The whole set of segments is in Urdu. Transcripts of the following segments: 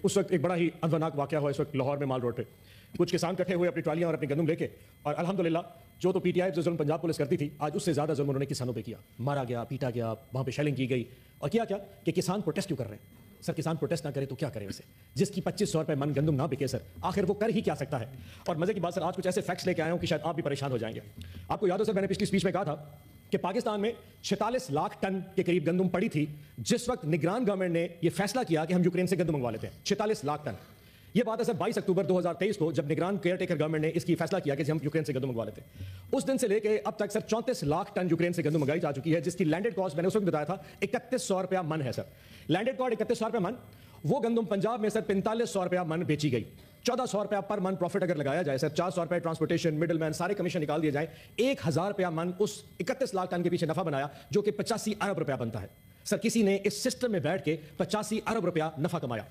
اس وقت ایک بڑا ہی اندوناک واقعہ ہوا اس وقت لاہور میں مال روڈ پہ. کچھ کسان کٹھے ہوئے اپنی ٹرالیاں اور اپنی گندم لے کے, اور الحمدللہ جو تو پی ٹی آئی جو ظلم پنجاب پولیس کرتی تھی, آج اس سے زیادہ ظلم انہوں نے کسانوں پہ کیا. مارا گیا, پیٹا گیا, وہاں پہ شیلنگ کی گئی. اور کیا کہ کسان پروٹیسٹ کیوں کر رہے ہیں؟ سر کسان پروٹیسٹ نہ کرے تو کیا کرے ویسے؟ جس کی 2500 روپے من گندم نہ بکے سر, آخر وہ کر ہی کیا سکتا ہے؟ اور مزے کی بات سر, آج کچھ ایسے فیکٹس لے کے آیا ہوں کہ شاید آپ بھی پریشان ہو جائیں گے. آپ کو یاد ہو سر, میں نے پچھلی اسپیچ میں کہا تھا کہ پاکستان میں 46 لاکھ ٹن کے قریب گندم پڑی تھی جس وقت نگران گورنمنٹ نے یہ فیصلہ کیا کہ ہم یوکرین سے گندم منگوا لیتے ہیں. 46 لاکھ ٹن. یہ بات ہے سر 22 اکتوبر 2023 کو, جب نگران کیئر ٹیکر گورنمنٹ نے اس کی فیصلہ کیا کہ ہم یوکرین سے گندم منگوا لیتے ہیں. اس دن سے لے کے اب تک سر 34 لاکھ ٹن یوکرین سے گندم منگائی جا چکی ہے, جس کی لینڈڈ کاسٹ میں نے اس وقت بتایا تھا 3100 روپیہ من ہے سر. لینڈڈ کاسٹ 3100 روپیہ من. وہ گندم پنجاب میں سر 4500 روپیہ من بیچی گئی. 1400 روپیہ پر من پروفٹ اگر لگایا جائے سر, 400 روپے ٹرانسپورٹیشن, مڈل مین, سارے کمیشن نکال دیے جائیں, 1000 روپیہ من اس 31 لاکھ ٹن کے پیچھے نفع بنایا, جو کہ 85 ارب روپیہ بنتا ہے. سر کسی نے اس سسٹم میں بیٹھ کے 85 ارب روپیہ نفع کمایا.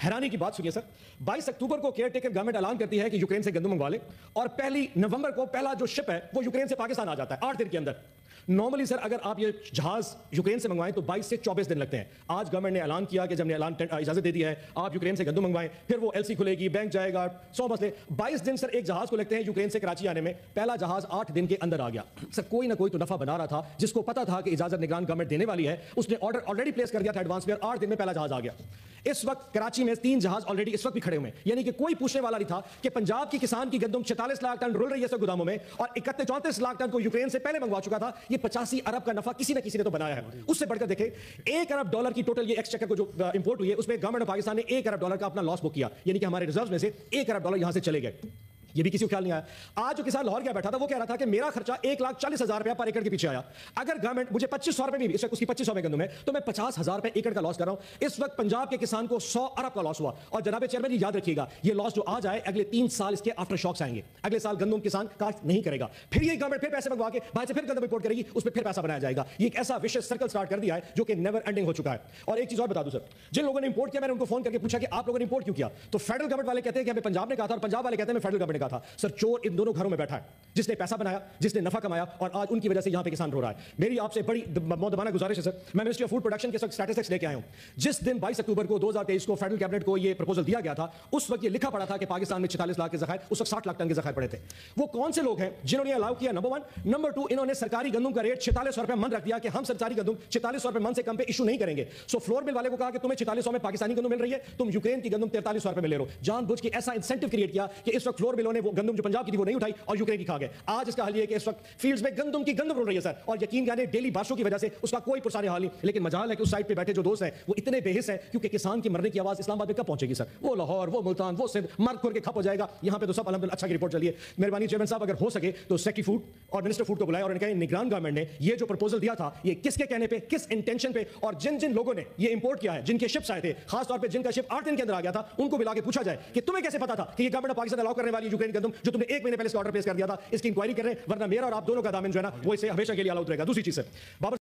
حیرانی کی بات سنیے سر, 22 اکتوبر کو کیئر ٹیکر گورنمنٹ اعلان کرتی ہے کہ یوکرین سے گندم منگوا لے, اور 1 نومبر کو پہلا جو شپ ہے وہ یوکرین سے پاکستان آ جاتا ہے 8 دن کے اندر. نارملی سر اگر آپ یہ جہاز یوکرین سے منگوائیں تو 22 سے 24 دن لگتے ہیں. آج گورنمنٹ نے اعلان کیا کہ جب نے اجازت دے دی ہے آپ یوکرین سے گندم منگوائیں, پھر وہ ایل سی کھلے گی, بینک جائے گا, 100 مسئلے. 22 دن سر ایک جہاز کو لگتے ہیں یوکرین سے کراچی آنے میں. پہلا جہاز 8 دن کے اندر آ گیا. سر کوئی نہ کوئی تو نفع بنا رہا تھا, جس کو پتا تھا کہ اجازت نگران گورنمنٹ دینے والی ہے, اس نے آرڈر آلریڈی پلیس کر دیا تھا ایڈوانس میں, اور 8 دن میں پہلا جہاز آ گیا. اس وقت کراچی میں 3 جہاز آلریڈی اس وقت بھی کھڑے ہوئے ہیں, یعنی کہ کوئی پوچھنے والا نہیں تھا کہ پنجاب کی کسان کی گندم 46 لاکھ ٹن رول رہی ہے سر گوداموں میں, اور 34 لاکھ ٹن کو یوکرین سے پہلے منگوا چکا تھا. یہ 85 ارب کا نفع کسی نہ کسی نے تو بنایا ہے. اس سے بڑھ کر دیکھیں, 1 ارب ڈالر کی ٹوٹل یہ ایکسچیکر کو جو امپورٹ ہوئی ہے, اس میں گورنمنٹ آف پاکستان نے 1 ارب ڈالر کا اپنا لاس بک کیا, یعنی کہ ہمارے ریزروز میں سے 1 ارب ڈالر یہاں سے چلے گئے. یہ بھی کسی کو خیال نہیں آیا. آج جو کسان لاہور گیا بیٹھا تھا وہ کہہ رہا تھا کہ میرا خرچہ 1,40,000 روپیہ پر ایکڑ کے پیچھے آیا. اگر گورنمنٹ مجھے 2500 روپے بھی, اس وقت اس کی 2500 میں گندم ہے, تو میں 50,000 روپے ایکڑ کا لاس کر رہا ہوں. اس وقت پنجاب کے کسان کو 100 ارب کا لاس ہوا. اور جناب چیئرمین جی یاد رکھیے گا, یہ لاس جو آج آئے اگلے 3 سال اس کے آفٹر شاکس آئیں گے. اگلے سال گندم کسان کاشت نہیں کرے گا, پھر یہ گورنمنٹ پھر پیسے منگوا کے باہر سے پھر گندم امپورٹ کرے گی, اس پہ پھر پیسہ بنایا جائے گا. یہ ایک ایسا وشیس سرکل سٹارٹ کر دیا ہے جو کہ نیور اینڈنگ ہو چکا ہے. اور ایک چیز اور بتا دوں سر, جن لوگوں نے امپورٹ کیا, میں نے ان کو فون کر کے پوچھا کہ آپ لوگوں نے امپورٹ کیوں کیا, تو فیڈرل گورنمنٹ والے کہتے ہیں کہ ہمیں پنجاب نے کہا تھا, اور پنجاب والے کہتے ہیں ہمیں فیڈرل گورنمنٹ نے کہا تھا. سر چور ان دونوں گھروں میں بیٹھا ہے, جس نے پیسہ بنایا, جس نے نفع کمایا, اور آج ان کی وجہ سے یہاں پہ کسان رو رہا ہے. میری آپ سے بڑی مؤدبانہ گزارش ہے سر, میں منسٹری آف فوڈ پروڈکشن کے اسٹیٹسٹکس لے کے آیا ہوں. جس دن 22 اکتوبر کو 2023 کو فیڈرل کیبنٹ کو یہ پروپوزل دیا گیا تھا, اس وقت یہ لکھا پڑا تھا کہ پاکستان میں 46 لاکھ کے ذخائر, اس وقت 60 لاکھ ٹن کے ذخائر پڑے تھے. وہ کون سے لوگ ہیں جنہوں نے الاؤ کیا؟ نمبر 1. نمبر 2, انہوں نے سرکاری گندم کا ریٹ 4600 روپے من رکھ دیا کہ ہم سرکاری گندم 4600 روپے من سے کم پہ ایشو نہیں کریں گے. سو فلور مل والے کو کہا کہ تمہیں 4600 میں پاکستانی گندم مل رہی ہے, تم یوکرین کی گندم 4300 روپے میں لے لو. جان بوجھ کے ایسا انسینٹیو کریٹ کیا کہ اس وقت فلور ملوں نے وہ گندم جو پنجاب کی تھی وہ نہیں اٹھائی اور یوکرین کی کھا گئے. آج اس کا حل یہ ہے کہ اس وقت فیلڈز میں گندم کی گندم رول رہی ہے سر, اور یقین جانے ڈیلی بارشوں کی وجہ سے اس کا کوئی پرسانی حال نہیں. لیکن مجال ہے کہ اس سائٹ پہ بیٹھے جو دوست ہیں وہ اتنے بے حس ہیں, کیونکہ کسان کی مرنے کی آواز اسلام آباد میں کب پہنچے گی سر؟ وہ لاہور, وہ ملتان, وہ سندھ مر کھور کے کھپ ہو جائے گا. یہاں پہ تو سب الحمدللہ اچھا کی رپورٹ چلی ہے. مہربانی چیئرمین صاحب, اگر ہو سکے تو سیکٹری فوڈ اور منسٹر فوڈ کو بلائے اور انہیں کہیں نگران گورنمنٹ نے یہ جو پرپوزل دیا تھا یہ کس کے کہنے پہ, کس انٹینشن پہ, اور جن جن لوگوں نے یہ امپورٹ کیا ہے, جن کے شپس آئے تھے, خاص طور پہ جن کا شپ 8 دن کے اندر آ گیا تھا, ان کو بلا کے پوچھا جائے کہ تمہیں کیسے پتا تھا کہ یہ گورنمنٹ آف پاکستان الاؤ کرنے والی یوکرین گندم جو تم نے 1 مہینے پہلے اس کا آرڈر پلیس کر دیا تھا. اس کی انکوائری کر رہے ہیں, ورنہ میرا اور آپ دونوں کا دامن جو ہے نا وہ اسے ہمیشہ کے لیے الاؤ رہے گا. دوسری چیز ہے بابر